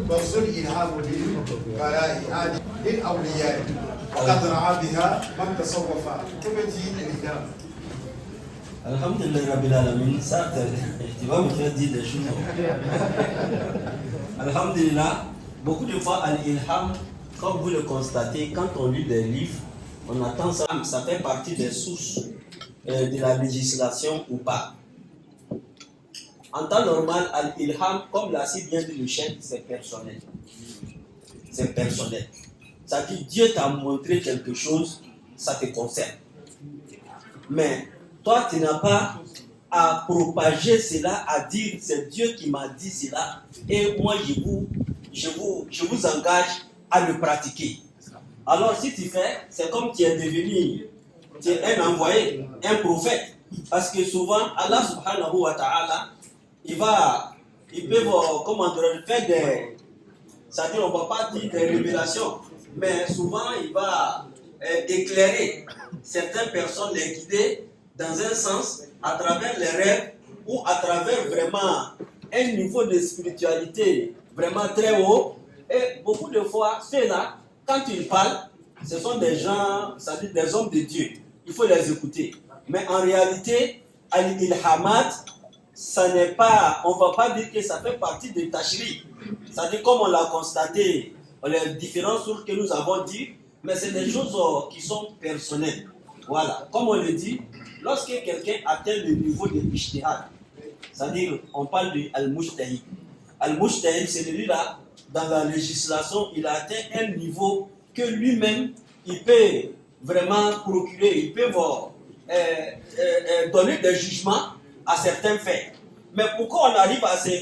بصر إلهام للبراء للأولياء وقد رعى بها من تصوف تبتي الإلهام. Alhamdulillah Rabbil Alamin, ça tu vas me faire dire des choses. Alhamdulillah, beaucoup de fois Al-Ilham, comme vous le constatez, quand on lit des livres, on attend ça, ça fait partie des sources de la législation ou pas. En temps normal, Al-Ilham, comme l'a si bien dit le chef, c'est personnel. C'est personnel. Ça dit Dieu t'a montré quelque chose, ça te concerne. Mais toi, tu n'as pas à propager cela, à dire c'est Dieu qui m'a dit cela, et moi je vous engage à le pratiquer. Alors si tu fais, c'est comme tu es devenu un envoyé, un prophète. Parce que souvent, Allah subhanahu wa ta'ala, il peut faire des... C'est-à-dire, on ne va pas dire des révélations, mais souvent, il va éclairer certaines personnes, les guider dans un sens, à travers les rêves, ou à travers vraiment un niveau de spiritualité vraiment très haut. Et beaucoup de fois, ceux-là, quand ils parlent, ce sont des gens, c'est-à-dire des hommes de Dieu. Il faut les écouter. Mais en réalité, Al-Ilhamat, ça n'est pas, on ne va pas dire que ça fait partie de Tashri. C'est-à-dire, comme on l'a constaté, les différentes sources que nous avons dit, mais c'est des choses qui sont personnelles. Voilà. Comme on le dit, lorsque quelqu'un atteint le niveau de Ijtihad, c'est-à-dire, on parle de Al-Mujtahid. Al-Mujtahid, c'est celui-là, dans la législation, il a atteint un niveau que lui-même, il peut vraiment procurer, il peut donner des jugements à certains faits. Mais pourquoi on arrive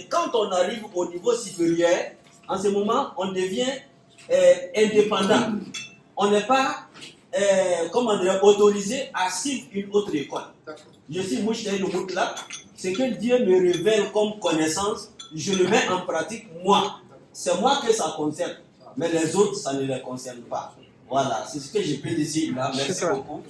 quand on arrive au niveau supérieur, en ce moment, on devient indépendant. On n'est pas autorisé à suivre une autre école. Je suis Mujtahid Mutlaq, ce que Dieu me révèle comme connaissance, je le mets en pratique moi. C'est moi que ça concerne, mais les autres, ça ne les concerne pas. Voilà, c'est ce que je peux dire là. Merci beaucoup.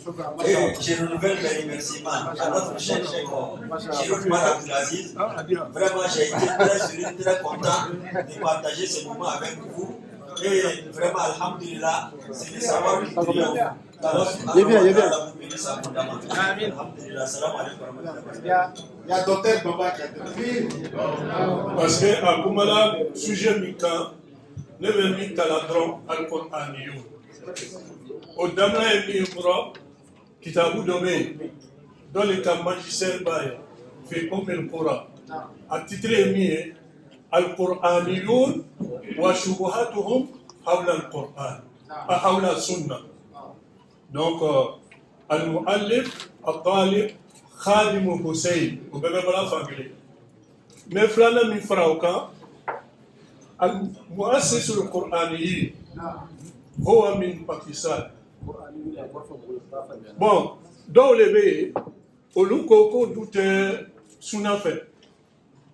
Et je renouvelle mes remerciements à notre cher Cheikhou Abdelaziz. Vraiment, j'ai été très heureux, très content de partager ce moment avec vous. Et vraiment, alhamdulillah, c'est de savoir qu'il triomphe. Il y a docteur Baba qui a été. Parce que à Goumala, sujet Mika, ne veut pas la drôme al-Qur'an. Au Damla et Mibra, qui t'a vous donné dans le cas magistère Baye, fait comme le Coran. À titre émis, al-Qur'aniyoun wa shubuhatuhum hawla al-Qur'an, hawla al-Sunnah. Donc, al-Mu'allif, al-Talib, Khadim Hussein, vous pouvez pas la famille. Mais Flana Mifrauka, al-Mu'assis al-Qur'aniyin, هو من باكستان. Bon, dans le pays, au Lukoko doute Sunafe,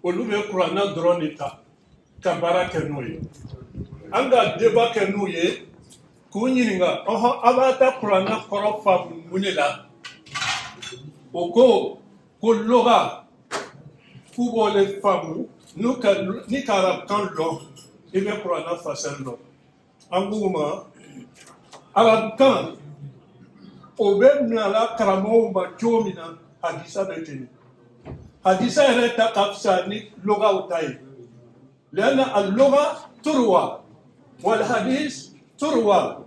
au Louve Kurana Dronita, Kabara Kenouye. Anga débat Kenouye, Kouninga, Abata Kurana Korofa Munela. Oko, Kologa, Kubo les femmes, ni Karab kan l'homme, et bien Kurana Fassel l'homme. Angouma, Arakan, Obem Nala Karamo Machomina, Hadisa Betini. Hadisa Reta Kapsani, Loga Utai. Lena al Loga Turwa, Wal Hadis Turwa.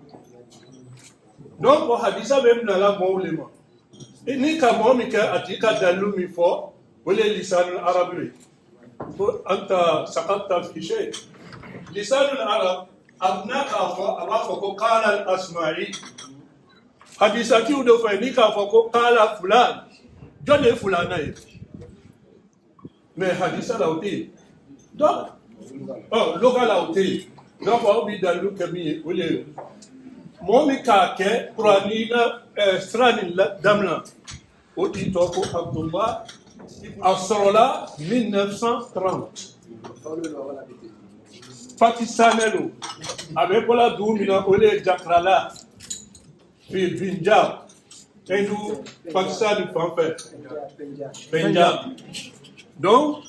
Donc, Hadisa Bem Nala Moulema. Et ni Kamomika Atika Dalumi for, ou les Lisan Arabi. Anta Sakata Fiché. Lisan Arab. أبناك أبافكو قال الأسماعي حديثك ودفعينك أفكو قال فلان جل فلان mais حديث لاوتي donc لغة لاوتي donc on dit dans le camion où les momi kake pranina strani damna au titoko Abdullah Asrola 1930 Pakistanais, avec la Doumina, Olé Jakrala, puis Punjab, et nous, Pakistan, en fait, Punjab. Donc,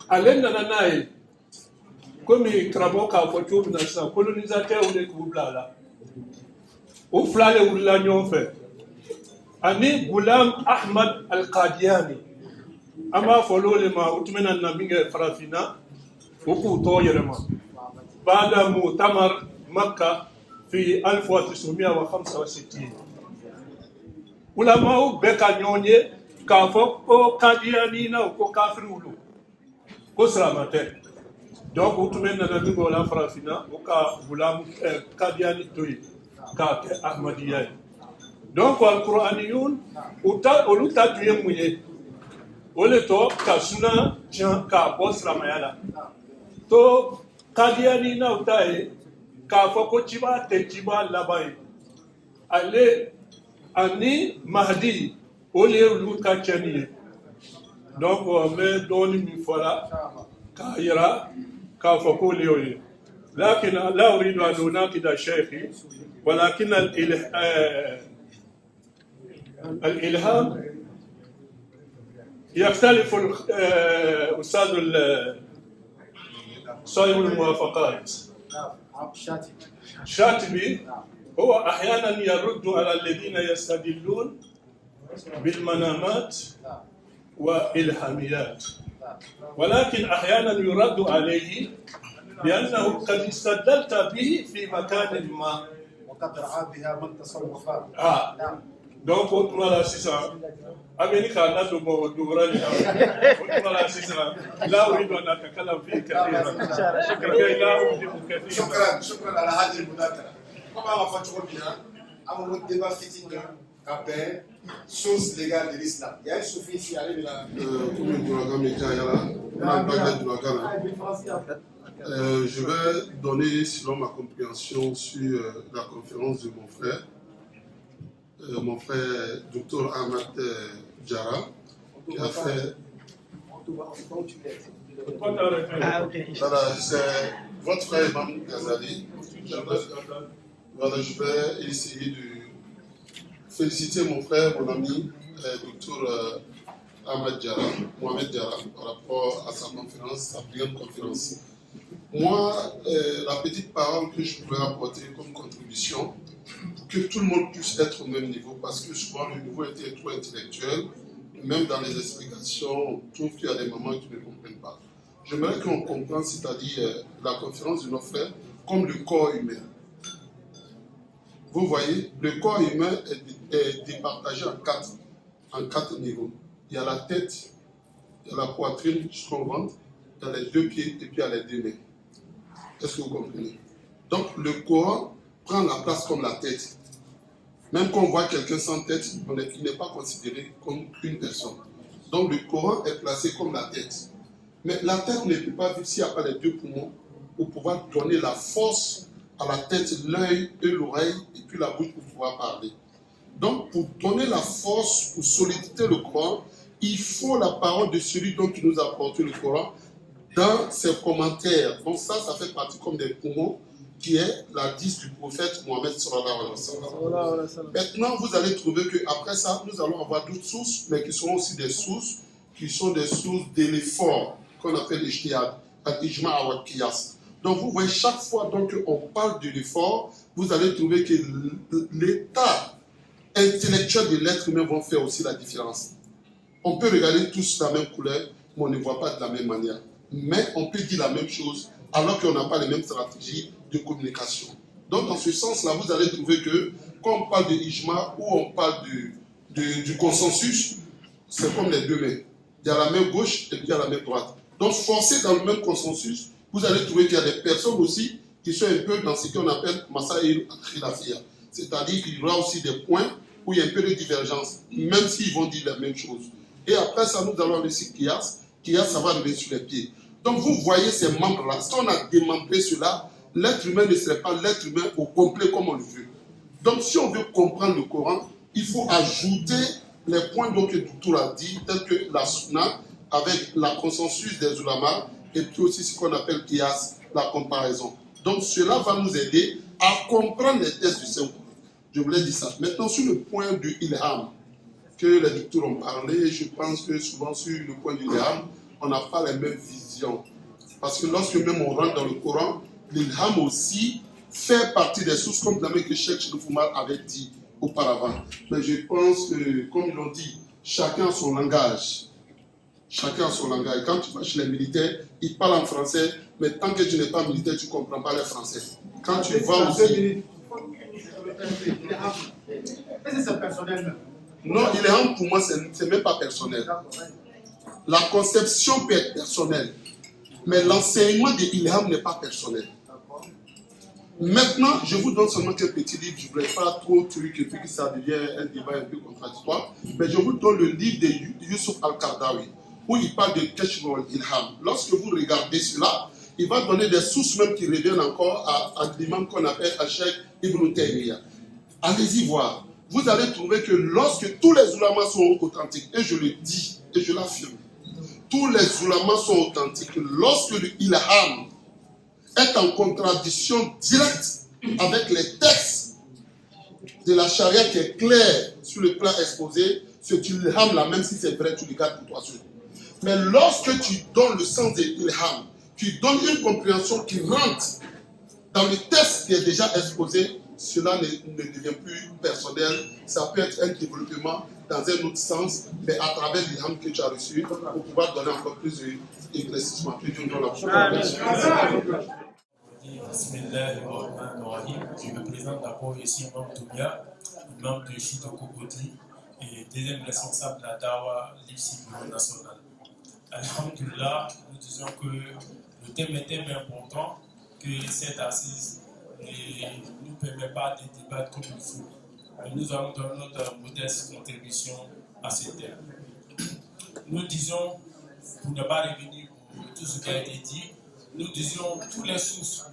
à l'Indanaï, comme il travaille à Focho, colonisateur ou les Koublala. Au flâle ou l'agnon fait. Ani Goulam Ahmad Al-Qadiani. Ama follow les ma, Outmena Nabinga Farafina, beaucoup toyerema. Bada Tamar Makka, fi 1965. Ulama beka nyonye ka foko Qadiani na ko kafiri ulu. Ko salamate. Donc Outmena Nabinga la Farafina, ka Goulam Qadiani toy, ka Ahmadiyya. Donc, Al-Qur'aniyun, oluta tuye mouye. Ole to, kasuna, tiens, ka boss ramayala. To, Qadiani na utae, ka foko chiba, te chiba labai. Ale, ani Mahdi, ole oluta chaniye. Donc, me doni mi fola, ka ira, ka foko leoye. لكن لا أريد أن أناقض شيخي ولكن الإلهام يختلف أستاذ صاحب الموافقات شاطبي هو أحيانا يرد على الذين يستدلون بالمنامات والإلهاميات ولكن أحيانا يرد عليه لأنه قد استدلت به في مكان ما وقد رعى بها من تصوف. Donc, voilà, c'est ça. Amérique a un double là où il doit شكرا على هذه المذاكرة. طبعا ما débat fétide de Capin, source légale de l'islam. Il y a un soufi ici, allez là. Je vais donner, selon ma compréhension, sur la conférence de mon frère Dr Ahmad Diarra, qui a fait. Voilà, c'est votre frère Imam Ghazali. Voilà, je vais essayer de féliciter mon frère, mon ami, Dr Ahmad Diarra, Mohamed Diarra, par rapport à sa conférence, sa brillante conférence. Moi, la petite parole que je pourrais apporter comme contribution, pour que tout le monde puisse être au même niveau, parce que souvent le niveau était trop intellectuel, même dans les explications, on trouve qu'il y a des moments qui ne comprennent pas. J'aimerais qu'on comprenne, c'est-à-dire la conférence de nos frères, comme le corps humain. Vous voyez, le corps humain est départagé en quatre niveaux. Il y a la tête, il y a la poitrine jusqu'au ventre, il y a les deux pieds et puis il y a les deux mains. Est-ce que vous comprenez? Donc le corps prend la place comme la tête. Même quand on voit quelqu'un sans tête, il n'est pas considéré comme une personne. Donc le Coran est placé comme la tête. Mais la tête ne peut pas vivre s'il n'y a pas les deux poumons pour pouvoir donner la force à la tête, l'œil et l'oreille et puis la bouche pour pouvoir parler. Donc pour donner la force, pour solidité le Coran, il faut la parole de celui dont il nous a apporté le Coran dans ses commentaires. Donc ça fait partie comme des poumons qui est la 10 du prophète Mohammed sallallahu alayhi wa sallam. Maintenant, vous allez trouver qu'après ça, nous allons avoir d'autres sources, mais qui seront aussi des sources, qui sont des sources de l'effort, qu'on appelle l'ijtihad, al-ijma' wa al-qiyas. Donc vous voyez, chaque fois qu'on parle de l'effort, vous allez trouver que l'état intellectuel de l'être humain va faire aussi la différence. On peut regarder tous la même couleur, mais on ne voit pas de la même manière. Mais on peut dire la même chose, alors qu'on n'a pas les mêmes stratégies de communication. Donc, dans ce sens-là, vous allez trouver que, quand on parle de ijma ou on parle du consensus, c'est comme les deux mains. Il y a la main gauche et puis il y a la main droite. Donc, forcé dans le même consensus, vous allez trouver qu'il y a des personnes aussi qui sont un peu dans ce qu'on appelle Masaïl Khilafiyya. C'est-à-dire qu'il y aura aussi des points où il y a un peu de divergence, même s'ils vont dire la même chose. Et après ça, nous allons aller sur Qiyas. Qiyas, ça va arriver sur les pieds. Donc, vous voyez ces membres-là. Si on a démembré cela, l'être humain ne serait pas l'être humain au complet comme on le veut. Donc, si on veut comprendre le Coran, il faut ajouter les points que le Doutour a dit, tels que la sunna, avec la consensus des ulama, et puis aussi ce qu'on appelle Qiyas, la comparaison. Donc, cela va nous aider à comprendre les textes du Saint-Coran. Je voulais dire ça. Maintenant, sur le point du ilham, que les docteurs ont parlé, je pense que souvent sur le point du ilham, on n'a pas les mêmes visions. Parce que lorsque même on rentre dans le Coran, l'ilham aussi fait partie des sources, comme l'ami que Cheikh Choufoumar avait dit auparavant. Mais je pense que, comme ils l'ont dit, chacun a son langage. Chacun a son langage. Quand tu vas chez les militaires, ils parlent en français, mais tant que tu n'es pas militaire, tu ne comprends pas le français. Quand tu vas aussi... C'est personnel. Non, l'ilham pour moi, c'est même pas personnel. La conception peut être personnelle, mais l'enseignement de l'ilham n'est pas personnel. Maintenant, je vous donne seulement quelques petits livres, je ne voulais pas trop truc et puis que ça devient un débat un peu contradictoire, mais je vous donne le livre de Youssouf Al-Qardawi, où il parle de Kashf al-Ilham. Lorsque vous regardez cela, il va donner des sources même qui reviennent encore à l'imam qu'on appelle Cheikh Ibn Taymiyyah. Allez-y voir. Vous allez trouver que lorsque tous les ulamas sont authentiques, et je le dis, et je l'affirme, tous les ulamas sont authentiques, lorsque l'ilham est en contradiction directe avec les textes de la charia qui est clair sur le plan exposé, ce qu'ilham là, même si c'est vrai, tu le gardes pour toi seul. Mais lorsque tu donnes le sens de l'ilham, tu donnes une compréhension qui rentre dans le texte qui est déjà exposé, cela ne devient plus personnel. Ça peut être un développement dans un autre sens, mais à travers l'ilham que tu as reçu, pour pouvoir donner encore plus d'éclaircissement. Je me présente d'abord ici, Imam Toubia, membre de Chito Kokoti et deuxième responsable de la Dawa l'IFSI Bureau National. Alhamdulillah, nous disons que le thème est tellement important que cette assise ne nous permet pas de débattre comme il faut. Nous allons donner notre modeste contribution à ce thème. Nous disons, pour ne pas revenir pour tout ce qui a été dit, nous disions toutes les sources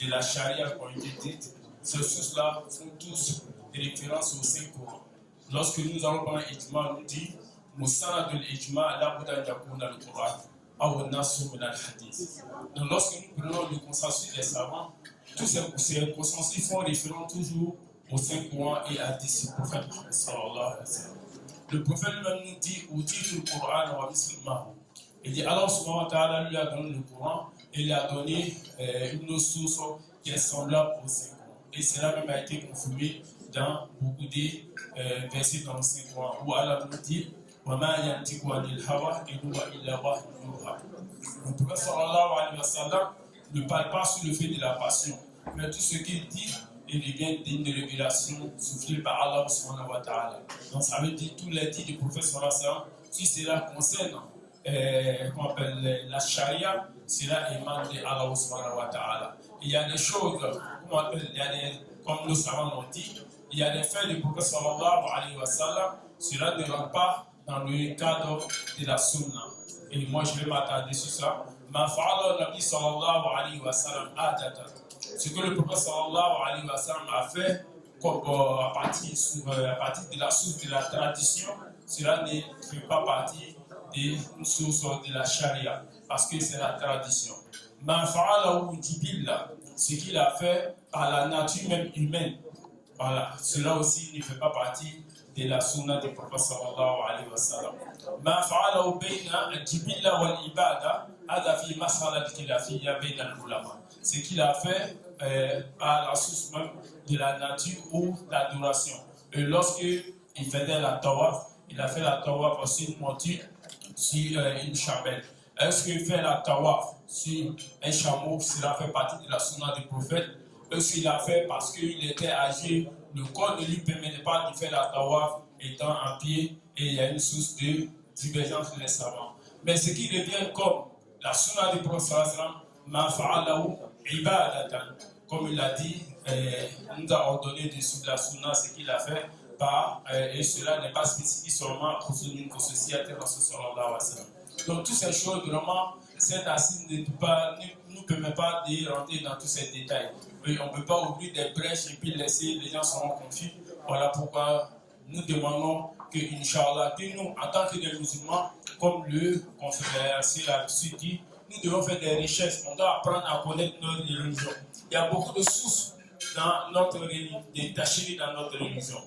de la charia qui ont été dites, ces sources-là font tous des références aux 5 Corans. Lorsque nous allons prendre l'ijma, nous dit Moussana de l'ijma, la Bouddha Yakuna le Coran, Aounasu min al-Hadith. Donc lorsque nous prenons le consensus des savants, tous ces consensus font référence toujours aux 5 Corans et à 10 du prophète Mohammed. Le prophète lui-même nous dit au titre du Coran wa Bismillah. Il dit Allah subhanahu wa ta'ala lui a donné le Coran et il a donné une source qui est semblable aux 5 Corans. Et cela même a été confirmé dans beaucoup de versets dans le 5 Corans où Allah nous dit وَمَا يَنْتِقُ عَنِ الْهَوَىٰ إِنْ هُوَ إِلَّا وَحْيٌ يُوحَىٰ. Le prophète sallallahu alayhi wa sallam ne parle pas sur le fait de la passion, mais tout ce qu'il dit, il vient d'une révélation soufflée par Allah subhanahu wa ta'ala. Donc ça veut dire tous les dits du prophète sallallahu alayhi wa sallam, si cela concerne qu'on appelle la charia, cela émane de Allah subhanahu wa ta'ala. Il y a des choses, comme nos savants l'ont dit, il y a des faits du prophète sallallahu alayhi wa sallam, cela ne rentre pas dans le cadre de la sunna. Et moi je vais m'attarder sur ça. Ma fa'ala nabi sallallahu alayhi wa sallam adata. Ce que le prophète sallallahu alayhi wa sallam a fait comme, à partir de la source de la tradition, cela ne fait pas partie des sources de la charia, parce que c'est la tradition. Ma fa'ala jibilla, ce qu'il a fait par la nature même humaine, voilà, cela aussi ne fait pas partie de la sunna du prophète sallallahu alayhi wa sallam. Ma fa'ala bayna jibilla wal ibada, hada fi mas'ala khilafiyya bayna al-ulama. Ce qu'il a fait par la source même de la nature ou l'adoration. Et lorsque il faisait la tawaf, il a fait la tawaf sur une monture, sur une chamelle. Est-ce qu'il fait la tawaf sur un chameau? Cela fait partie de la sunna du prophète. Est-ce qu'il a fait parce qu'il était âgé? Le corps ne lui permettait pas de faire la tawaf étant en pied, et il y a une source de divergence des savants. Mais ce qui revient comme la sunna du prophète, ma fa'alahu ibadatan, comme il l'a dit, nous a ordonné de suivre la sunna, ce qu'il a fait, et cela n'est pas spécifique seulement pour ceci à sallallahu alayhi wa sallam. Donc toutes ces choses, vraiment, cette assise ne nous permet pas de rentrer dans tous ces détails. Et on ne peut pas ouvrir des brèches et puis laisser les gens seront confus. Voilà pourquoi nous demandons que, Inch'Allah, que nous, en tant que des musulmans, comme le confrère Sir dit, nous devons faire des recherches. On doit apprendre à connaître notre religion. Il y a beaucoup de sources dans notre religion, des tachiri dans notre religion.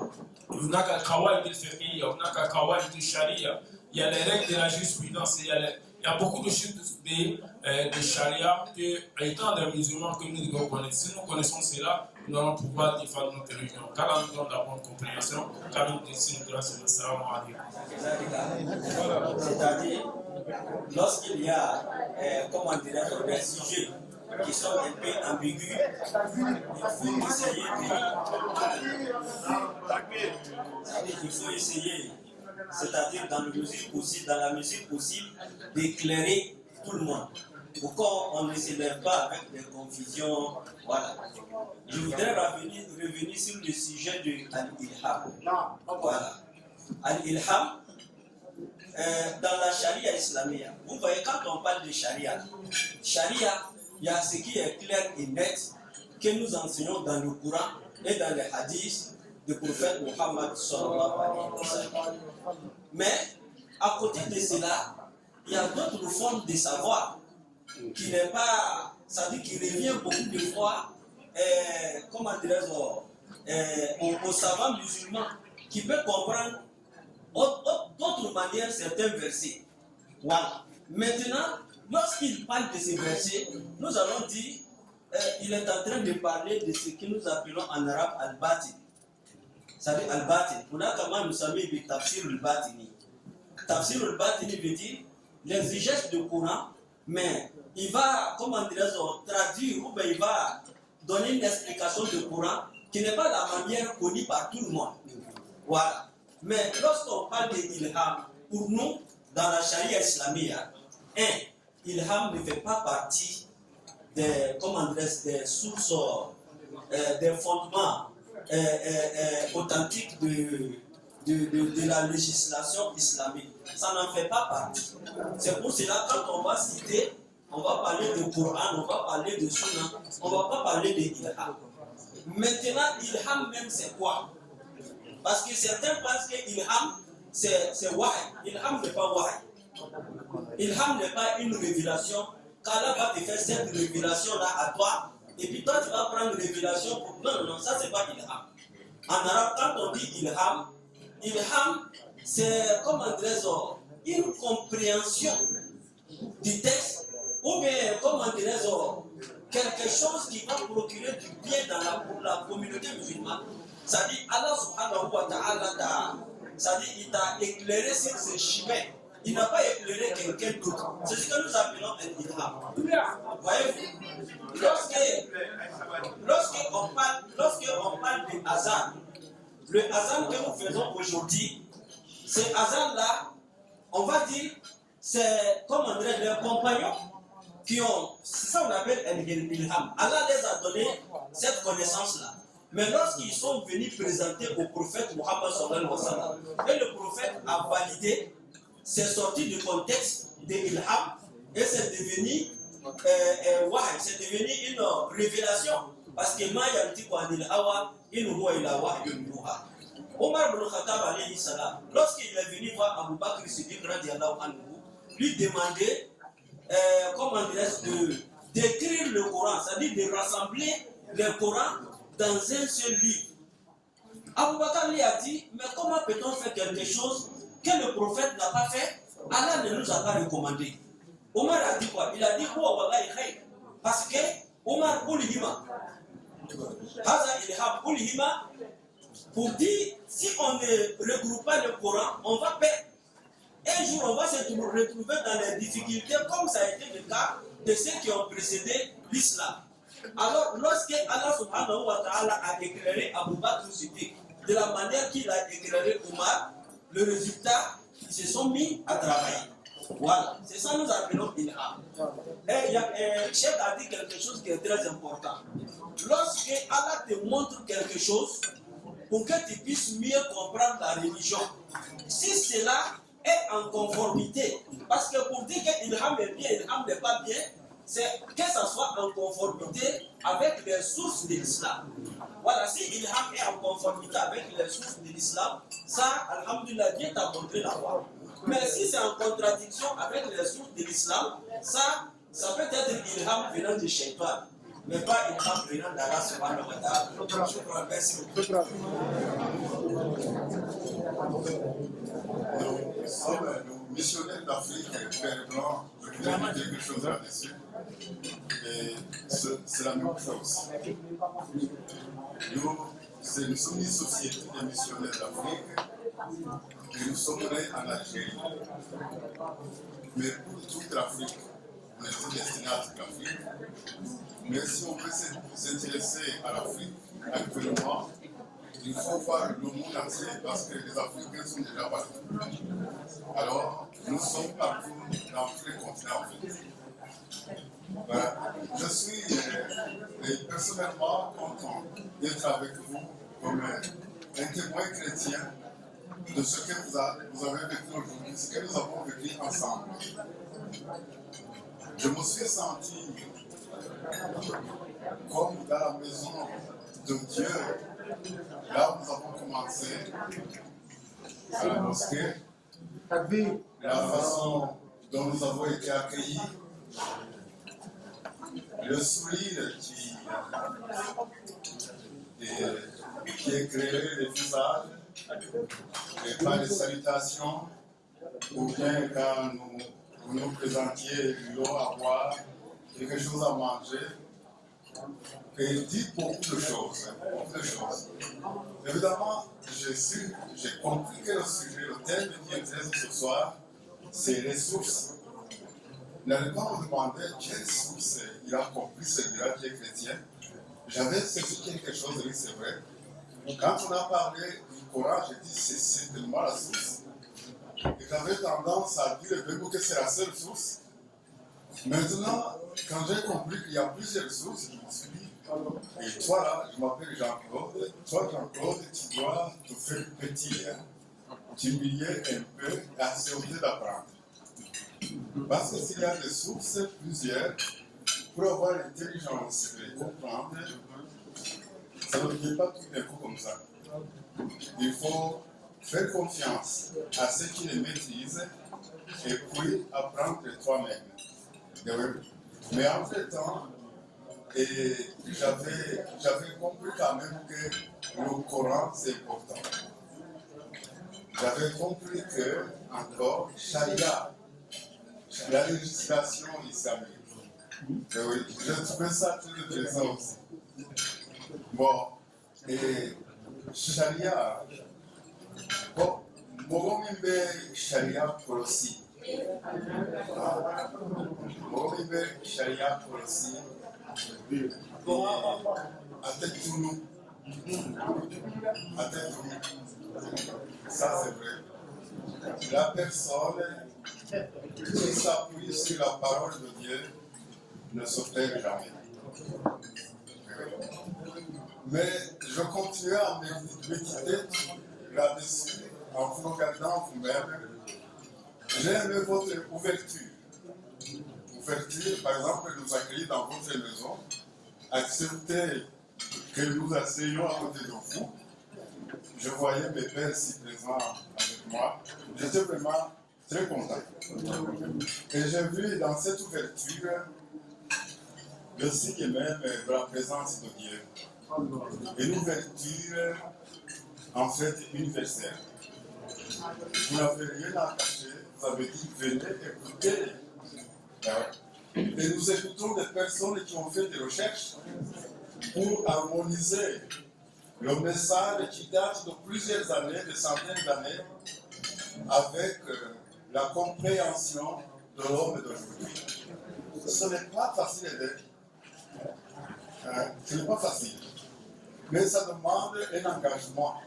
Il y a les règles de la jurisprudence, il Il y a beaucoup de choses de charia que, étant des musulmans, que nous devons connaître. Si nous connaissons cela, nous allons pouvoir défendre notre religion. Car nous avons la bonne compréhension, car nous décidons grâce à la salam alaikum. C'est-à-dire, lorsqu'il y a, comment dirais-je, des sujets qui sont un peu ambigus, il faut essayer, c'est-à-dire dans la mesure possible, d'éclairer tout le monde. Pourquoi on ne se lève pas avec des confusions? Voilà. Je voudrais revenir sur le sujet de Al-Ilham. Voilà. Al-Ilham, dans la charia islamique, vous voyez, quand on parle de charia, il y a ce qui est clair et net que nous enseignons dans le Coran et dans les hadiths du prophète Muhammad sallallahu alayhi wa sallam. Mais à côté de cela, il y a d'autres formes de savoir qui n'est pas, ça dit qu'il revient beaucoup de fois, comment dirais-je, aux savants musulmans qui peuvent comprendre d'autres manières certains versets. Voilà. Maintenant, lorsqu'il parle de ces versets, nous allons dire, il est en train de parler de ce que nous appelons en arabe al-batin. C'est-à-dire al-batin. Pour là, comment nous sommes dit tafsir al-batini. Tafsir al-batini veut dire l'exigence du Coran, mais il va, comment dirais-je, traduire ou bien il va donner une explication du Coran qui n'est pas la manière connue par tout le monde. Voilà. Mais lorsqu'on parle d'ilham, pour nous, dans la charia islamique, ilham ne fait pas partie des, des sources, des fondements authentiques de la législation islamique. Ça n'en fait pas partie. C'est pour cela, quand on va citer, on va parler de Coran, on va parler de Sunna, on ne va pas parler d'ilham. Maintenant, ilham même, c'est quoi? Parce que certains pensent que ilham, c'est wahy. Ilham n'est pas wahy. Ilham n'est pas une révélation. qu'Allah va te faire cette révélation-là à toi, et puis toi tu vas prendre une révélation pour... Non, ça c'est pas ilham. En arabe, quand on dit ilham, c'est comme un trésor, une compréhension du texte, ou bien comme un trésor, quelque chose qui va procurer du bien pour la communauté musulmane. Ça dit, Allah subhanahu wa ta'ala, ça dit, il t'a éclairé sur ce chemin. Il n'a pas éclairé quelqu'un d'autre. C'est ce que nous appelons un ilham. Voyez-vous, lorsqu'on parle de Azan, le Azan que nous faisons aujourd'hui, ce Azan-là, on va dire, c'est comme on dirait les compagnons qui ont, c'est ça qu'on appelle un ilham. Allah les a donné cette connaissance-là. Mais lorsqu'ils sont venus présenter au prophète Muhammad sallallahu alayhi wa sallam, et le prophète a validé, c'est sorti du contexte de ilham et c'est devenu c'est devenu une révélation. Parce que ma yamti ko anil hawa in huwa ila wahyun yuha. Omar ibn Khattab alayhi salam, lorsqu'il est venu voir Abu Bakr Siddiq radiyallahu anhu, lui demander comment dirais-je, d'écrire le Coran, c'est-à-dire de rassembler le Coran dans un seul livre. Abu Bakr lui a dit, mais comment peut-on faire quelque chose que le prophète n'a pas fait? Allah ne nous a pas recommandé. Omar a dit quoi? Il a dit quoi? Parce que Omar ulhima. Haza ilham ulhima. Pour dire, si on ne regroupe pas le Coran, on va perdre. Un jour, on va se retrouver dans les difficultés, comme ça a été le cas de ceux qui ont précédé l'islam. Alors, lorsque Allah subhanahu wa ta'ala a éclairé Abu Bakr Siddiq de la manière qu'il a éclairé Omar, le résultat, ils se sont mis à travailler. Voilà, c'est ça que nous appelons ilham. Et Cheikh a dit quelque chose qui est très important. Lorsque Allah te montre quelque chose, pour que tu puisses mieux comprendre la religion, si cela est en conformité, parce que pour dire que ilham est bien, ilham n'est pas bien, c'est que ça soit en conformité avec les sources de l'islam. Voilà, si ilham est en conformité avec les sources de l'islam, ça, alhamdulillah, Dieu t'a montré la voie. Mais si c'est en contradiction avec les sources de l'islam, ça peut être ilham venant de shaitan, mais pas ilham venant d'Allah subhanahu wa ta'ala. Je vous remercie beaucoup. missionnaire d'Afrique, Père Blanc, je voulais dire quelque chose là-dessus. Et c'est la même chose. Nous sommes une société de missionnaires d'Afrique et nous sommes nés en Algérie. Mais pour toute l'Afrique, on est destiné à toute l'Afrique. Mais si on veut s'intéresser à l'Afrique actuellement, il faut voir le monde entier parce que les Africains sont déjà partout. Alors, nous sommes partout dans tous les continents en fait. Voilà. Je suis personnellement content d'être avec vous comme un témoin chrétien de ce que vous avez vécu aujourd'hui, ce que nous avons vécu ensemble. Je me suis senti comme dans la maison de Dieu, là où nous avons commencé à la mosquée, la façon dont nous avons été accueillis, le sourire qui éclairait les visages, et pas les salutations, ou bien quand vous nous présentiez l'eau à boire, quelque chose à manger, et dit beaucoup de choses. Évidemment, j'ai compris que le sujet, le thème qui intéresse ce soir, c'est les sources. N'allez pas me demander quelle source il a compris celui-là qui est chrétien. J'avais saisi quelque chose, oui, c'est vrai. Quand on a parlé du Coran, j'ai dit c'est tellement la source. Et j'avais tendance à dire que c'est la seule source. Maintenant, quand j'ai compris qu'il y a plusieurs sources, je me suis dit, et toi là, je m'appelle Jean-Claude, toi Jean-Claude, tu dois te faire petit, t'humilier un peu et accepter d'apprendre. Parce que s'il y a des sources, plusieurs, pour avoir l'intelligence de comprendre, ça ne vient pas tout d'un coup comme ça. Il faut faire confiance à ceux qui les maîtrisent et puis apprendre de toi-même. Mais entre-temps, j'avais compris quand même que le Coran c'est important. J'avais compris que, encore, Sharia, la législation islamique. Oui, je trouvais ça très intéressant aussi. Bon, et Sharia, bon, Mogomimbe Sharia Policy. Mogomimbe Sharia Policy. Attends-nous. Ça c'est vrai. La personne qui s'appuie sur la parole de Dieu ne se perd jamais. Mais je continue à méditer là-dessus en vous regardant vous-même. J'ai aimé votre ouverture. Ouverture, par exemple, nous accueillir dans votre maison, accepter que nous asseyions à côté de vous. Je voyais mes pères ici présents avec moi. J'étais vraiment très content. Et j'ai vu dans cette ouverture le signe même de la présence de Dieu. Une ouverture, en fait, universelle. Vous n'avez rien à cacher, vous avez dit venez écouter. Et nous écoutons des personnes qui ont fait des recherches pour harmoniser le message qui date de plusieurs années, de centaines d'années, avec la compréhension de l'homme d'aujourd'hui. Ce n'est pas facile ce n'est pas facile. Mais ça demande un engagement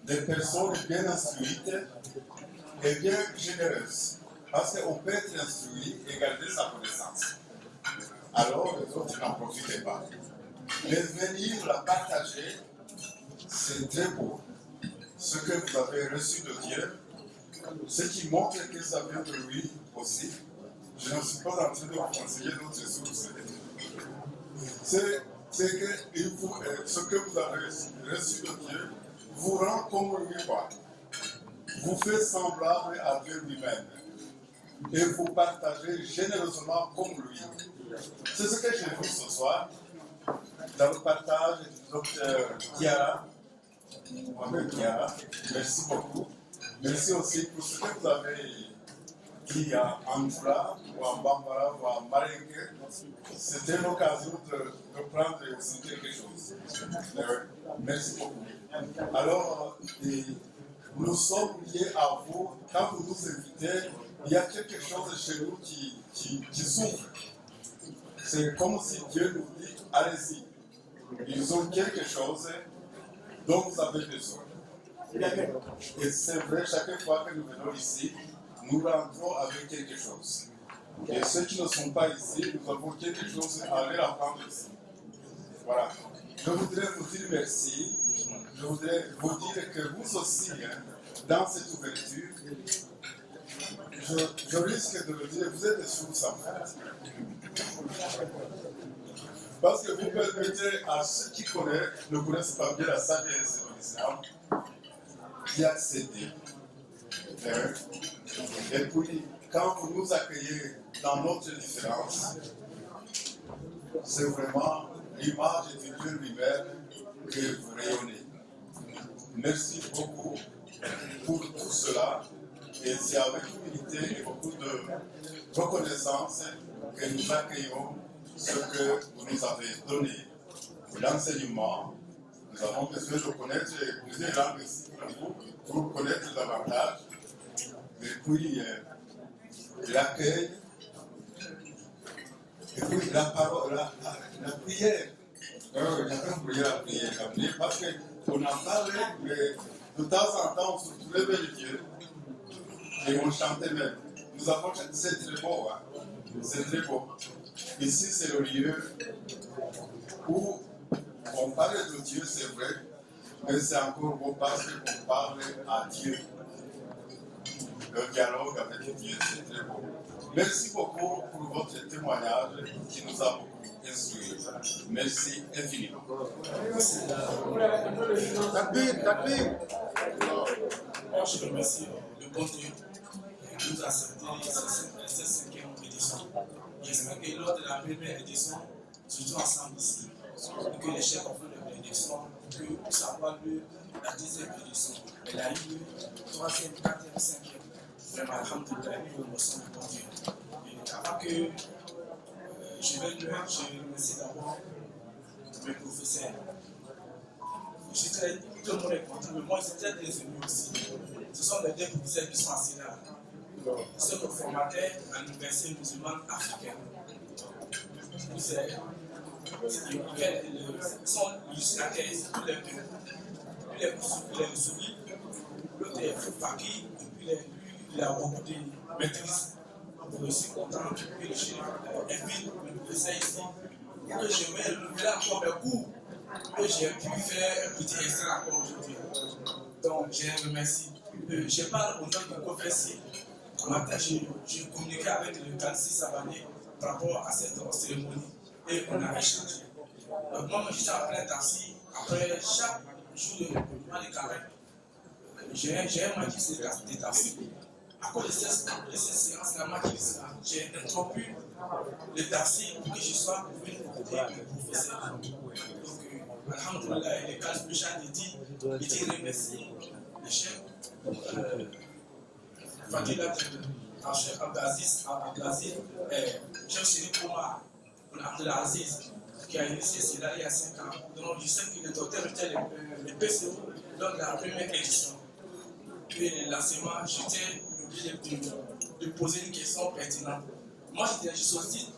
des personnes bien instruites et bien généreuses. Parce qu'on peut être instruit et garder sa connaissance. Alors les autres n'en profitent pas. Mais venir la partager, c'est très beau. Ce que vous avez reçu de Dieu, ce qui montre que ça vient de lui aussi. Je ne suis pas en train de vous conseiller d'autres sources. C'est que ce que vous avez reçu de Dieu vous rend comme lui, vous fait semblable à Dieu lui-même. Et vous partagez généreusement comme lui. C'est ce que j'ai vu ce soir dans le partage du docteur Kiara. Merci beaucoup. Merci aussi pour ce que vous avez dit en Fula, ou en Bambara, ou en Marengue. C'était l'occasion de prendre aussi quelque chose. Merci beaucoup. Alors, nous sommes liés à vous. Quand vous nous invitez, il y a quelque chose chez nous qui souffre. C'est comme si Dieu nous dit, allez-y. Ils ont quelque chose dont vous avez besoin. Et c'est vrai, chaque fois que nous venons ici, nous rentrons avec quelque chose. Et ceux qui ne sont pas ici, nous avons quelque chose à leur apprendre ici. Voilà. Je voudrais vous dire merci. Je voudrais vous dire que vous aussi, dans cette ouverture, je risque de le dire, vous êtes des sources en fait. Parce que vous permettez à ceux qui ne connaissent pas bien la sagesse de l'islam d'y accéder. Et puis, quand vous nous accueillez dans notre différence, c'est vraiment l'image de Dieu lui-même que vous rayonnez. Merci beaucoup pour tout cela. Et c'est avec humilité et beaucoup de reconnaissance que nous accueillons ce que vous nous avez donné. L'enseignement, nous avons besoin de connaître plusieurs langues pour connaître davantage. Et puis l'accueil, et puis la parole, la prière. La prière, parce qu'on en parle, mais de temps en temps, on se trouvait vers Dieu et on chantait même. Nous avons chanté, c'est très beau, hein? C'est très beau. Ici, c'est le lieu où on parle de Dieu, c'est vrai, mais c'est encore beau parce qu'on parle à Dieu. Le dialogue avec Dieu, c'est très beau. Merci beaucoup pour votre témoignage qui nous a beaucoup instruits. Merci infiniment. Je remercie le bon Dieu qui nous a accepté cette 5e édition. J'espère que lors de la première édition, surtout ensemble ici, et que les chefs ont fait de bénédiction, que ça va lieu la 10e édition. Elle a eu lieu 3e, 4e, 5e. Vraiment, alhamdoulilah, nous remercions le bon Dieu. Et avant que je remercie d'abord mes professeurs. Tout le monde est content, mais moi, j'étais très ému aussi. Ce sont les deux professeurs qui sont assis là. Ce sont nos formateurs à l'université musulmane africaine. Ils sont législateurs, tous les deux. Il est soumis, l'autre est fakir, et puis il a beaucoup de maîtrise. Je suis content que le chef invite le professeur ici. Que je vais renouveler encore mes cours. Que j'ai pu faire un petit extrait encore aujourd'hui. Donc, je les remercie. Je parle au nom du professeur. Matin, j'ai communiqué avec le 46 Abané par rapport à cette cérémonie et on a échangé. Donc, moi, j'étais en plein taxi. Après chaque jour de carré, j'ai un match de taxi. À cause de cette séance-là, j'ai interrompu le taxi pour que je sois pour venir écouter le professeur. Donc, alhamdoulilah, le cas spécial dit remercie le chef. Fadila, chef Abdelaziz, chef Chéri Omar, Abdelaziz, qui a initié cela il y a 5 ans. Donc, je sais que le docteur était le PCO lors de la première édition. Puis, l'enseignement, j'étais obligé de poser une question pertinente. Moi, je sollicite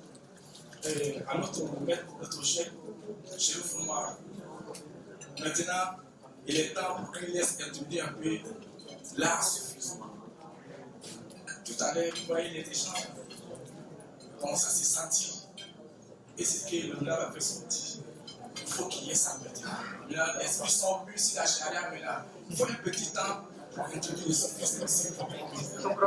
à notre maître, notre chef, Chéri Omar. Maintenant, il est temps pour qu'il laisse introduire un peu l'art suffisant. Tout à l'heure, vous voyez les échanges. Donc ça s'est senti. Et c'est ce que le Moulin a fait sortir. Il faut qu'il y ait ça maintenant. Là, l'esprit sort plus si la charia, mais là, il faut un petit temps pour introduire les sophistes aussi. Donc,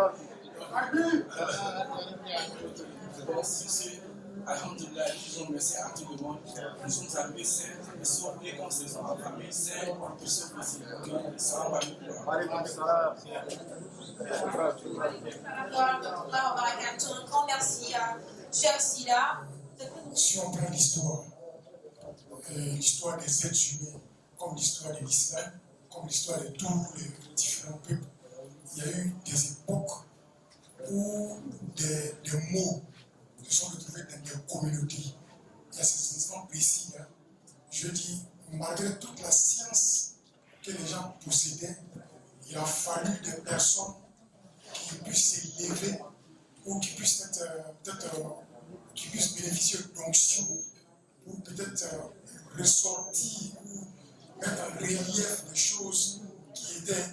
si c'est alhamdoulilah, disons merci à tout le monde. Nous sommes arrivés sains, et sauf les conséquences en famille, sains, pour ce possible. Ça va Un grand merci à Cheikh Sida. Si on prend l'histoire des êtres humains, comme l'histoire de l'islam, comme l'histoire de tous les différents peuples, il y a eu des époques où des mots se sont retrouvés dans des communautés. Il y a ces instants précis, hein. Je dis, malgré toute la science que les gens possédaient, il a fallu des personnes qui puissent s'élever ou qui puissent qui puissent bénéficier d'onction ou peut-être ressortir ou mettre en relief des choses qui étaient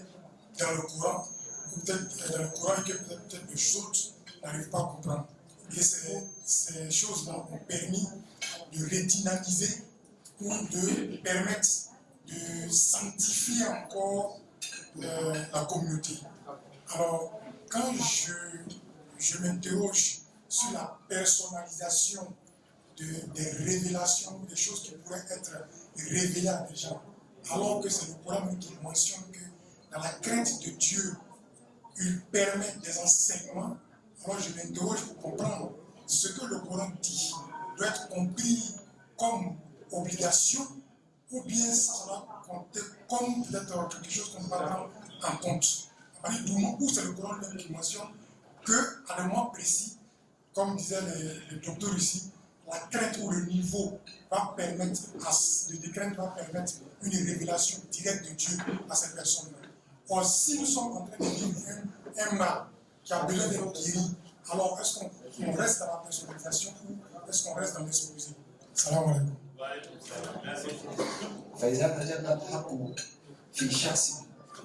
dans le Coran, ou peut-être dans le Coran et que peut-être les autres n'arrivent pas à comprendre. Et ces choses-là ont permis de redynamiser ou de permettre de sanctifier encore la communauté. Alors, quand je m'interroge sur la personnalisation des révélations, des choses qui pourraient être révélées à des gens, alors que c'est le Coran qui mentionne que dans la crainte de Dieu, il permet des enseignements. Alors je m'interroge pour comprendre ce que le Coran dit doit être compris comme obligation ou bien ça doit compter comme peut-être quelque chose qu'on va prendre en compte. À partir du moment où c'est le Coran même qui mentionne qu'à un moment précis, comme disaient les docteurs ici, la crainte ou le niveau va permettre, le décret va permettre une révélation directe de Dieu à cette personne-là. Or, si nous sommes en train de vivre un mal qui a besoin d'être guéri, alors est-ce qu'on reste dans la personnalisation ou est-ce qu'on reste dans l'exposé? Salam alaikum. فإذا تجلى الحق في شخص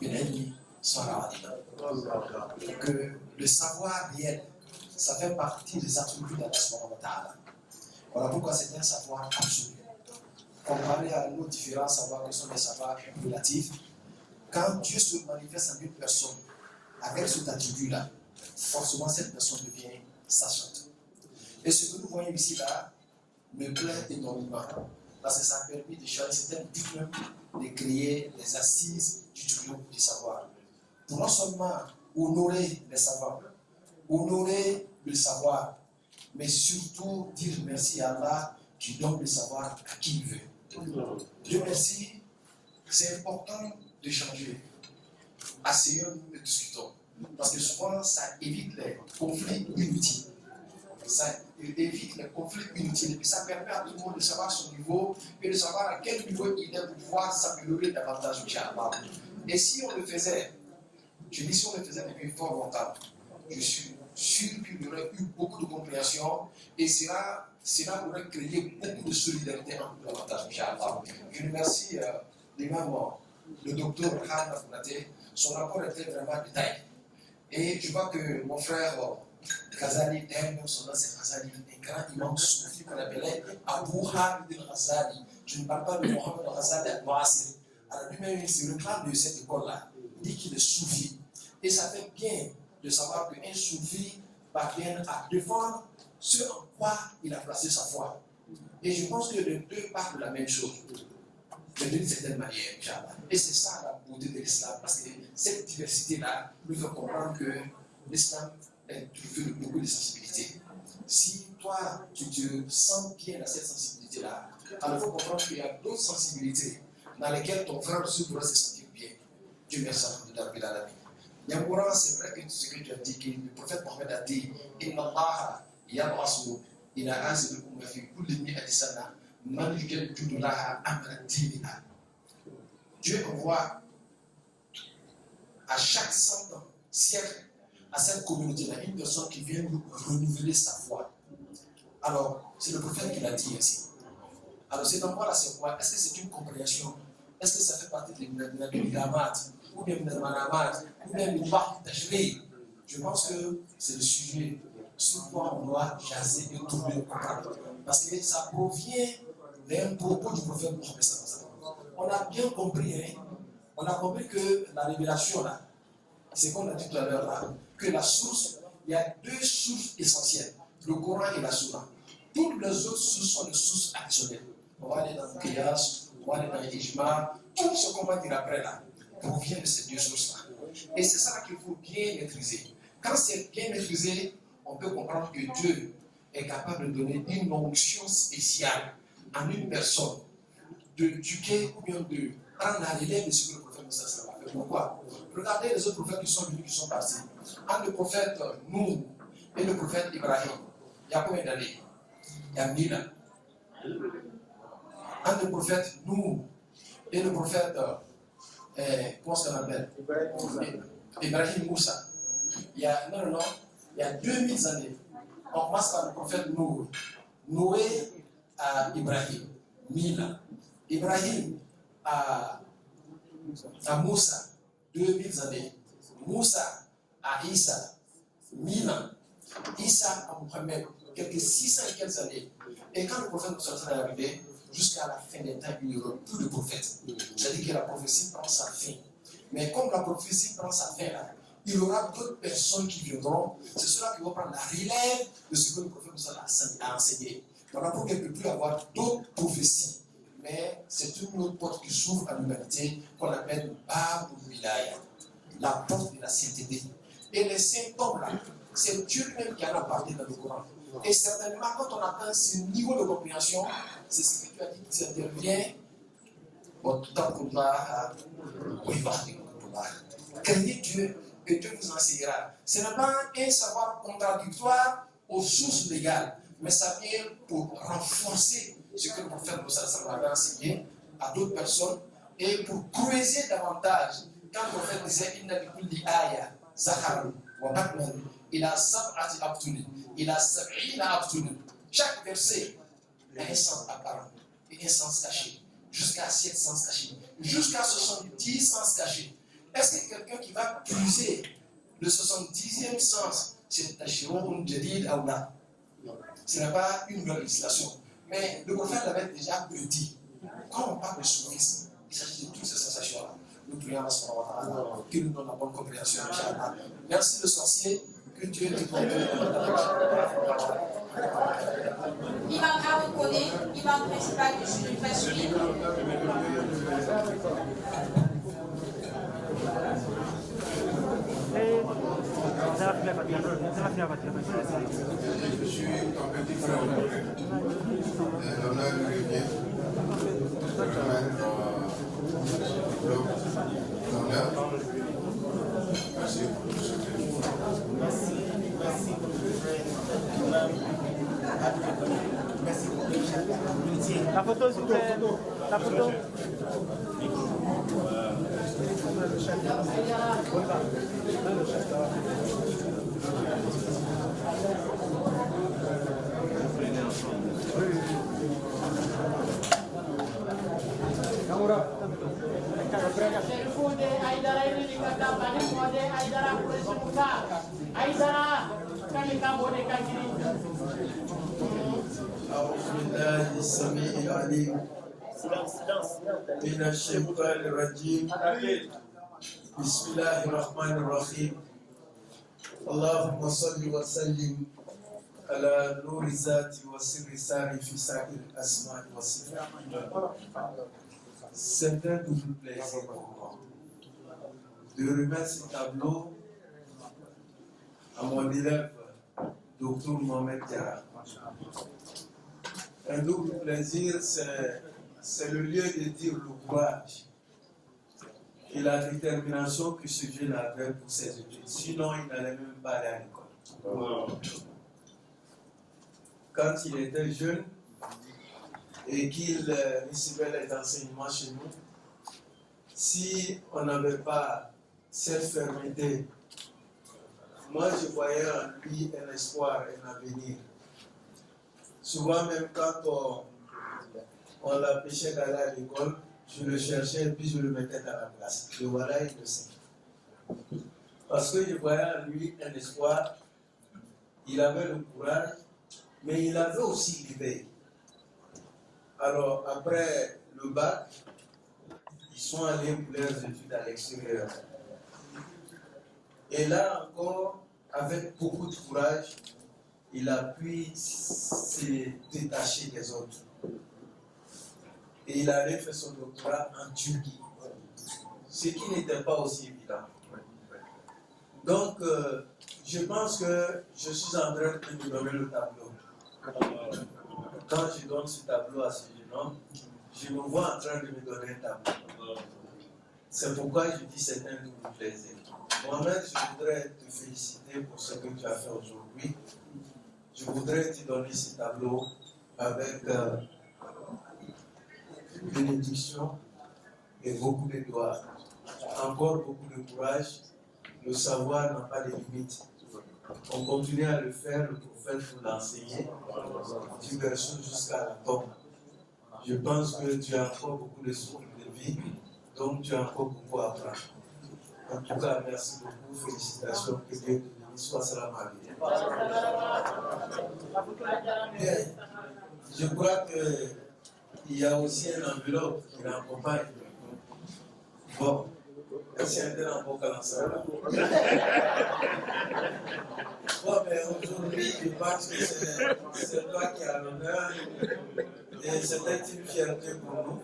بالعلم صار عالما. Que le savoir réel, ça fait partie des attributs d'Allah subhanahu wa ta'ala. Voilà pourquoi c'est un savoir absolu. Comparé à nos différents savoirs qui sont des savoirs relatifs, quand Dieu se manifeste en une personne avec cet attribut-là, forcément cette personne devient sachante. Et ce que nous voyons ici là me plaît énormément, parce que ça a permis de changer, c'était le but même de créer les assises du triomphe du savoir. Pour non seulement honorer les savants, honorer le savoir, mais surtout dire merci à Allah qui donne le savoir à qui il veut. Dieu merci, c'est important de changer. Asseyons-nous et discutons. Parce que souvent, ça évite les conflits inutiles. Ça évite les conflits inutiles. Et puis ça permet à tout le monde de savoir son niveau et de savoir à quel niveau il est pour pouvoir s'améliorer davantage, Inch'Allah. Et si on le faisait, je dis si on le faisait depuis fort longtemps, je suis sûr qu'il y aurait eu beaucoup de compréhension et cela aurait créé beaucoup de solidarité entre nous davantage, Inch'Allah. Je remercie l'imam, le docteur Khan Abounaté. Son rapport était vraiment détaillé. Et je vois que mon frère Ghazali, son nom c'est Ghazali, un grand imam soufi qu'on appelait Abu Hamid al-Ghazali. Je ne parle pas de Mohamed al-Ghazali al-Mu'asir. Alors lui-même, il se réclame de cette école-là. Il dit qu'il est soufi. Et ça fait bien de savoir qu'un soufi parvient à défendre ce en quoi il a placé sa foi. Et je pense que les deux parlent de la même chose. Mais d'une certaine manière, Inch'Allah. Et c'est ça la beauté de l'islam, parce que cette diversité-là nous fait comprendre que l'islam est trouvé de beaucoup de sensibilité. Si toi, tu te sens bien dans cette sensibilité-là, alors il faut comprendre qu'il y a d'autres sensibilités dans lesquelles ton frère aussi pourra se sentir bien. Dieu merci à Allah. Yamboura, c'est vrai que ce que tu as dit, que le prophète Mohammed a dit, Inna Allah yab'asu ila azilukum fi kulli mi'ati sana. Dieu envoie à chaque 100 ans, siècle, à cette communauté-là, une personne qui vient nous renouveler sa foi. Alors, c'est le prophète qui l'a dit ainsi. Alors, cet endroit-là, c'est quoi? Est-ce que c'est une compréhension? Est-ce que ça fait partie de la Bilamat, ou bien de la Manamat, ou bien de la Tachri? Je pense que c'est le sujet sur quoi on doit jaser et trouver le comprendre. Parce que ça provient d'un propos du prophète Mohammed. On a bien compris, hein? On a compris que la révélation, là, c'est comme on a dit tout à l'heure, là, que la source, il y a deux sources essentielles, le Coran et la Sourate. Toutes les autres sources sont des sources additionnelles. On va aller dans le Qiyas, on va aller dans l'Ijma, tout ce qu'on va dire après, là, provient de ces deux sources-là. Et c'est ça qu'il faut bien maîtriser. Quand c'est bien maîtrisé, on peut comprendre que Dieu est capable de donner une onction spéciale à une personne, de tuer ou bien de prendre la relève de ce que le prophète Moussa a fait Pourquoi? Regardez les autres prophètes qui sont venus, qui sont partis. Entre le prophète Nour et le prophète Ibrahim, il y a combien d'années? Il y a 1000 ans. Entre le prophète Nour et le prophète, comment est-ce qu'on appelle? Ibrahim Moussa. Il y a 2000 années. On commence par le prophète Nour. Noé à Ibrahim, 1000 ans. Ibrahim à Moussa, 2000 années. Moussa à Issa, 1000 ans. Issa à Mohamed, quelques 600 et quelques années. Et quand le prophète Moussa est arrivé, jusqu'à la fin des temps, il n'y aura plus de prophète. C'est-à-dire que la prophétie prend sa fin. Mais comme la prophétie prend sa fin là, il y aura d'autres personnes qui viendront. C'est ceux-là qui vont prendre la relève de ce que le prophète Moussa a enseigné. Voilà pourquoi il ne peut plus avoir d'autres prophéties. Mais c'est une autre porte qui s'ouvre à l'humanité qu'on appelle Bab Wilaya, la porte de la sainteté. Et les symptômes là, c'est Dieu même qui en a parlé dans le Coran. Et certainement, quand on atteint ce niveau de compréhension, c'est ce que tu as dit qui intervient. Craignez Dieu et Dieu vous enseignera. Ce n'est pas un savoir contradictoire aux sources légales, mais ça vient pour renforcer ce que le prophète Moussa avait enseigné à d'autres personnes et pour creuser davantage. Quand le prophète disait Inna bikulli aya zaharu wa batnan ila sab'ati abtuni ila sab'ina abtuni. Chaque verset a un sens apparent et un sens caché. Jusqu'à 7 sens cachés, jusqu'à 70 sens cachés. Est-ce que quelqu'un qui va puiser le 70e sens, c'est Tachirun Jadid Aoula? Ce n'est pas une nouvelle législation. Mais le prophète l'avait déjà prédit. Quand on parle de soufisme, il s'agit de toutes ces sensations-là. Nous prions à ce moment-là, qu'il nous donne la bonne compréhension. Merci le sorcier, que Dieu te conduise. Imam Aaron Kone, imam principal du Chute Fasuli. Je suis ton petit frère. L'honneur lui revient. Je remets l'honneur. Merci pour ce que vous faites. Merci beaucoup. La photo, s'il vous plaît. La photo. أعوذ بالله السميع العليم من الشيطان الرجيم بسم الله الرحمن الرحيم اللهم صل وسلم على نور الذات وسر الساري في سائر الأسماء والصفات. C'est un double plaisir pour moi de remettre ce tableau à mon élève Dr Mohamed Diarra. Un double plaisir, c'est le lieu de dire le courage et la détermination que ce jeune avait pour ses études. Sinon, il n'allait même pas aller à l'école. Quand il était jeune et qu'il recevait les enseignements chez nous, si on n'avait pas cette fermeté, moi je voyais en lui un espoir, un avenir. Souvent même quand on l'empêchait d'aller à l'école, je le cherchais et puis je le mettais à la place. Et voilà, il le sait. Parce que je voyais en lui un espoir, il avait le courage, mais il avait aussi l'éveil. Alors après le bac, ils sont allés pour leurs études à l'extérieur. Et là encore, avec beaucoup de courage, il a pu se détacher des autres. Et il avait fait son doctorat en Turquie, ce qui n'était pas aussi évident. Donc, je pense que je suis en train de lui donner le tableau. Quand je donne ce tableau à ce jeune homme, je me vois en train de me donner un tableau. C'est pourquoi je dis c'est un double plaisir. Mohamed, je voudrais te féliciter pour ce que tu as fait aujourd'hui. Je voudrais te donner ce tableau avec bénédiction et beaucoup de gloire. Encore beaucoup de courage. Le savoir n'a pas de limite. On continue à le faire, le prophète vous l'a enseigné, du berceau jusqu'à la tombe. Je pense que tu as encore beaucoup de souffle de vie, donc tu as encore beaucoup à apprendre. En tout cas, merci beaucoup, félicitations, que Dieu te bénisse, sois salam alaikum. Bien, je crois qu'il y a aussi une enveloppe qui l'accompagne. Bon, merci à tel emploi qu'à l'ensemble. Bon, mais aujourd'hui, je pense que c'est toi qui as l'honneur et c'était une fierté pour nous.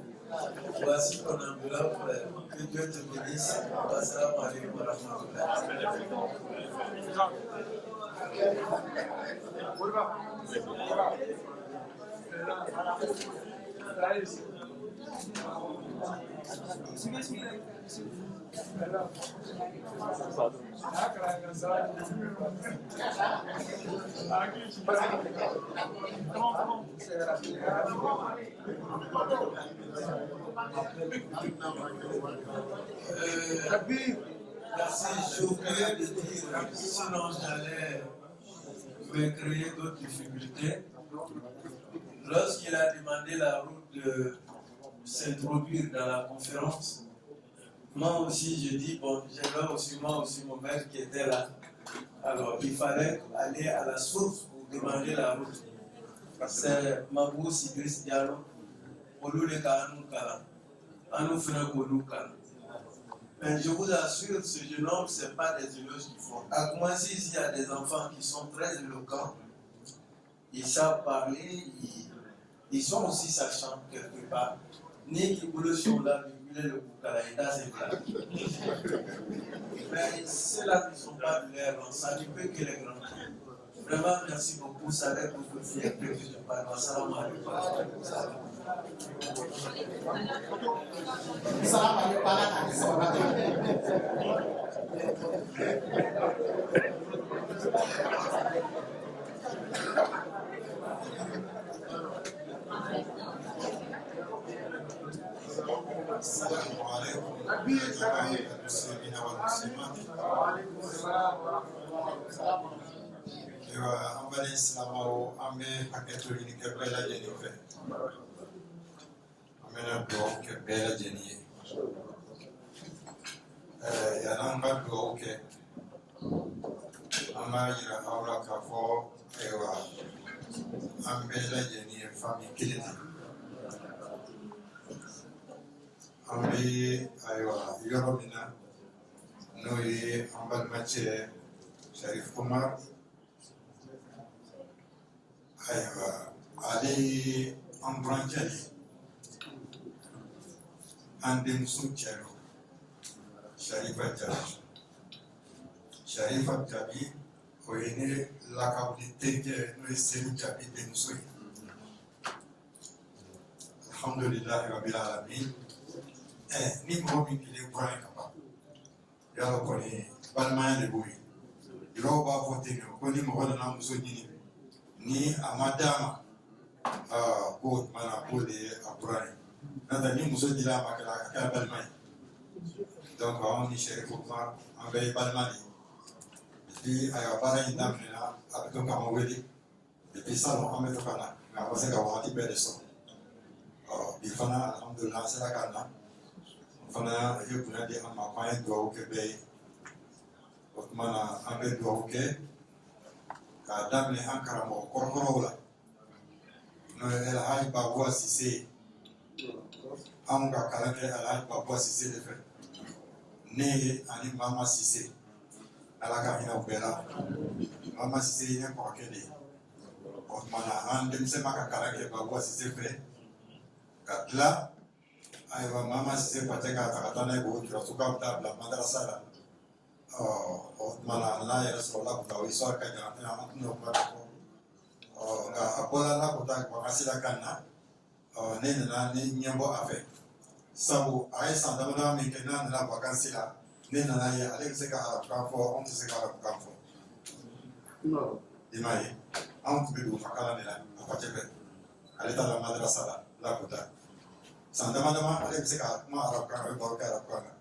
Voici ton enveloppe, que Dieu te bénisse. Assalamu alaikum wa rahmatullah. Merci, j'ai oublié de dire, sinon j'allais me créer d'autres difficultés. Lorsqu'il a demandé la route de s'introduire dans la conférence, moi aussi je dis, bon, j'avais aussi moi aussi mon maître qui était là. Alors il fallait aller à la source pour demander la route. C'est Mabou Sidris Diallo, Olou le Kalanou Kala, Anou Fena Kolou Kala. Mais je vous assure, ce jeune homme, ce n'est pas des éloges qu'il faut. À commencer ici, il y a des enfants qui sont très éloquents, ils savent parler, ils sont aussi sachants quelque part. Ni qui boulot sur la Bible, le Boukalaïda, c'est clair. Mais ceux-là qui ne sont pas de l'air, ça ne peut que les grands. Vraiment, merci beaucoup, ça va être beaucoup de fierté que je parle. Salam alaikum. Salam an bani silamɛw an bɛ hakɛto ɲini kɛ bɛɛ lajɛlen fɛ an bɛna dugawu kɛ bɛɛ lajɛlen ye yan'an ka dugawu kɛ an b'a yira aw la k'a fɔ ayiwa an bɛɛ lajɛlen ye fami kelen de an bɛ ayiwa yɔrɔ min na n'o ye an balimacɛ Sharif Umar ayiwa ale ye an burankɛ de ye an denmuso cɛ don Sharifa Jabi Sharifa Jabi o ye ne lakawuli denkɛ n'o ye Senu Jabi denmuso ye alhamdulilahi rabbil alamin ni mɔgɔ min kelen bɔra yen ka ban yɔrɔ kɔni balimaya de b'o ye yɔrɔw b'a fɔ ten ko ni mɔgɔ nana muso ɲini ni a ma d'a ma ko o tuma na k'o de ye a bɔra yen n'o tɛ ni muso dira a ma a ka kɛra balima ye donc anw ni Sharifu Umar an bɛɛ ye balima de ye depuis a ka baara in daminɛna a bɛ to k'an wele depuis salon an bɛ to ka na nka a ma se ka wagati bɛɛ de sɔrɔ bi fana alhamdulilah an sera ka na fana ye bonya di an ma ko an ye dugawu kɛ bɛɛ ye o tuma na an bɛ dugawu kɛ k'a daminɛ an karamɔgɔ kɔrɔkɔrɔw la n'o ye Alhaji Babuwa Sise anw ka kalan kɛ Alhaji Babuwa Sise de fɛ ne ye ani Mama Sise ala ka hinɛ u bɛɛ la Mama Sise ye ne kɔrɔkɛ de ye o tuma na an denmisɛn ma ka kalan kɛ Babuwa Sise fɛ ka tila ayiwa Mama Sise pàtɛ k'a ta ka taa n'a ye k'o jira so k'a bɛ taa bila madarasa la o tuma na n'a yɛrɛ sɔrɔla k'u ta o histoire ka jan an tɛna o kuma de fɔ nka a bɔla n'a ko ta ko an ka sira kan na ne nana ne ɲɛbɔ a fɛ sabu a ye san dama dama min kɛ n'a nana vacances la ne nana ye ale bɛ se ka arabukan fɔ anw tɛ se ka arabukan fɔ i m'a ye anw tun bɛ don fakalan de la a fa cɛfɛ ale taara madrasa la Lakuta san dama dama ale bɛ se ka kuma arabukan a bɛ baro kɛ arabukan na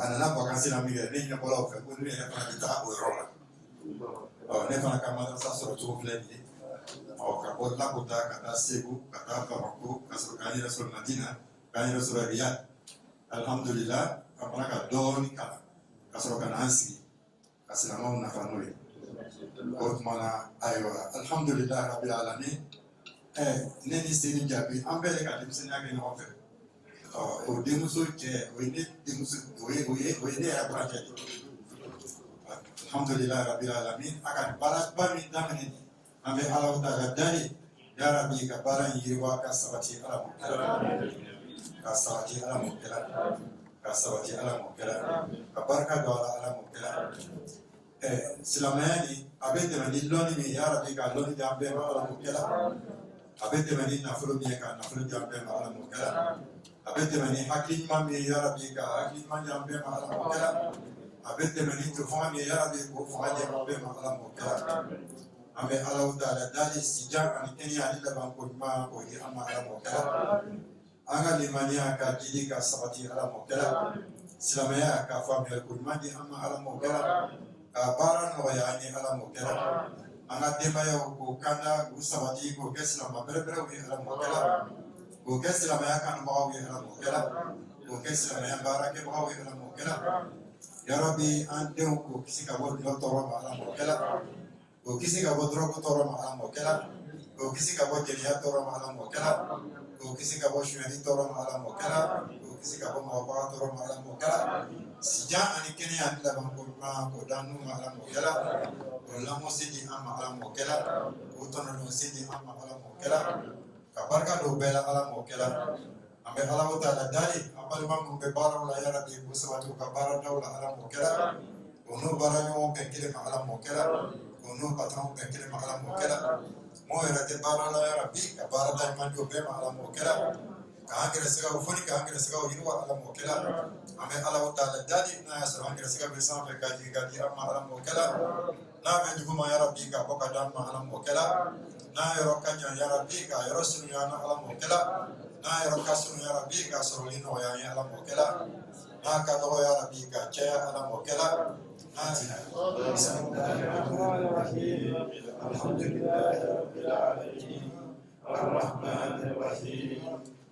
a nana vacances la min kɛ ne ɲɛ bɔra o fɛ ko ne yɛrɛ fana bɛ taa o yɔrɔ la ne fana ka madrasa sɔrɔ cogo filɛ nin ye ka bɔ Lakuta ka taa Segu ka taa Bamako ka sɔrɔ k'an yɛrɛ sɔrɔ Madina k'an yɛrɛ sɔrɔ Riyad alhamdulillah an fana ka dɔɔnin kalan ka sɔrɔ ka na an sigi ka silamɛw nafa n'o ye o tuma na ayiwa alhamdulillah rabbil alamin ne ni Seni Jaabi an bɛɛ de ka denmisɛnninya kɛ ɲɔgɔn fɛ o denmuso cɛ o ye ne denmuso o ye ne yɛrɛ burankɛ de alhamdulillah rabbil alamin a ka baaraba min daminɛ an bɛ Alahu Taala dali ya Rabbi ka baara in yiriwa ka sabati Ala mɔ ka sabati Ala mɔ ka sabati Ala mɔ ka barika don Ala mɔ silamɛya ni a bɛ tɛmɛ ni lɔnni min ya Rabbi ka lɔnni di an bɛɛ ma Ala mɔ a bɛ tɛmɛ ni nafolo min ye ka nafolo di an bɛɛ ma Ala mɔ a bɛ tɛmɛ ni hakili ɲuman min ye ya Rabbi ka hakili ɲuman di an bɛɛ ma Ala mɔ a bɛ tɛmɛ ni fanga min ye ya Rabbi k'o fanga di an bɛɛ ma Ala mɔ an bɛ Alahu Taala dali sijan ani kɛnɛya ani labanko ɲuman k'o di an ma Ala mɔ an ka limaniya ka jidi ka sabati Ala mɔ silamɛya ka faamuyali ko ɲuman di an ma Ala mɔ ka baara nɔgɔya an ye Ala mɔ an ka denbayaw k'o kanda k'u sabati k'o kɛ silamɛ bɛrɛbɛrɛw ye Ala mɔ k'o kɛ silamɛya kanubagaw ye Ala mɔ k'o kɛ silamɛya baarakɛbagaw ye Ala mɔ ya Rabbi an denw k'o kisi ka bɔ dulɔ tɔɔrɔ ma Ala mɔ k'o kisi ka bɔ dɔrɔgu tɔɔrɔ ma Ala mɔ k'o kisi ka bɔ jeliya tɔɔrɔ ma Ala mɔ k'o kisi ka bɔ sonyali tɔɔrɔ ma Ala mɔ k'o kisi ka bɔ mɔgɔbaga tɔɔrɔ ma Ala mɔ sijan ani kɛnɛya ani labanko ɲuman k'o da n'u ma Ala mɔ k'o lamɔ se di an ma Ala mɔ k'o tɔnɔdon se di an ma Ala mɔ ka barika don bɛɛ la Ala mɔ an bɛ Alahu Taala dali an balima minnu bɛ baaraw la ya Rabbi k'u sabati u ka baaradaw la Ala mɔ k'o n'u baaraɲɔgɔnw bɛn kelen ma Ala mɔ k'o n'u patɔrɔnw bɛn kelen ma Ala mɔ mɔgɔ yɛrɛ tɛ baara la ya Rabbi ka baarada ɲuman di o bɛɛ ma Ala mɔ k'an gɛrɛsɛgɛw foni k'an gɛrɛsɛgɛw yiriwa Ala mɔ an bɛ Alahu Taala dali n'a y'a sɔrɔ an gɛrɛsɛgɛ bɛ sanfɛ ka jigin ka di an ma Ala mɔ n'a bɛ duguma ya Rabbi ka bɔ ka d'an ma Ala mɔ n'a yɔrɔ ka jan ya Rabbi ka yɔrɔ surunya an na Ala mɔ n'a yɔrɔ ka surun ya Rabbi ka sɔrɔli nɔgɔya an ye Ala mɔ n'a ka dɔgɔ ya Rabbi ka caya Ala mɔ alhamdulillahi rabbil alamin arrahmanir rahim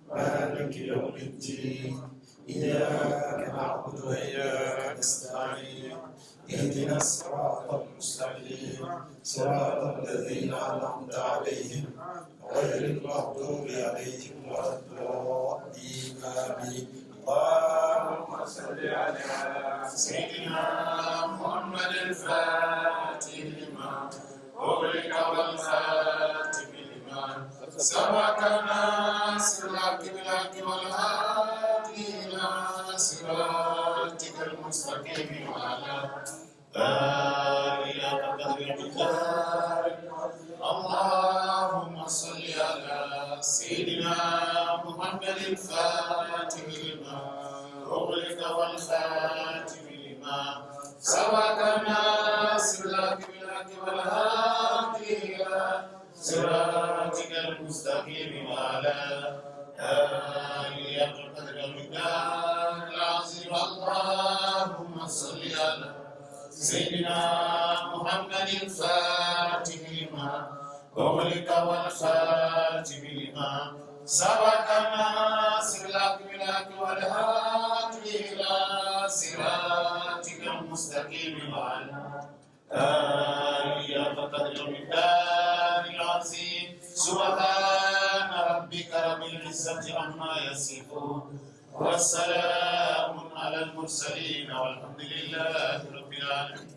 maliki yawmiddin iyyaka na'budu wa iyyaka nasta'in اهدنا الصراط المستقيم صراط الذين أنعمت عليهم غير المغضوب عليهم ولا الضالين آمين اللهم صل على سيدنا محمد الفاتح لما أغلق والخاتم لما سبق ناصر الحق بالحق والهادي إلى صراطك المستقيم وعلى آله قدر المقدار اللهم صل على سيدنا محمد الفاتح لما أغلق والخاتم لما سبق ناصر الحق بالحق والهادي إلى صراطك المستقيم وعلى آله قدر المقدار العظيم اللهم صل على سيدنا محمد الفاتح لما أغلق والخاتم لما سبق ناصر الحق بالحق والهادي إلى صراطك المستقيم وعلى آله قدر المقدار العظيم سبحان ربك رب العزة عما يصفون والسلام على المرسلين والحمد لله رب العالمين.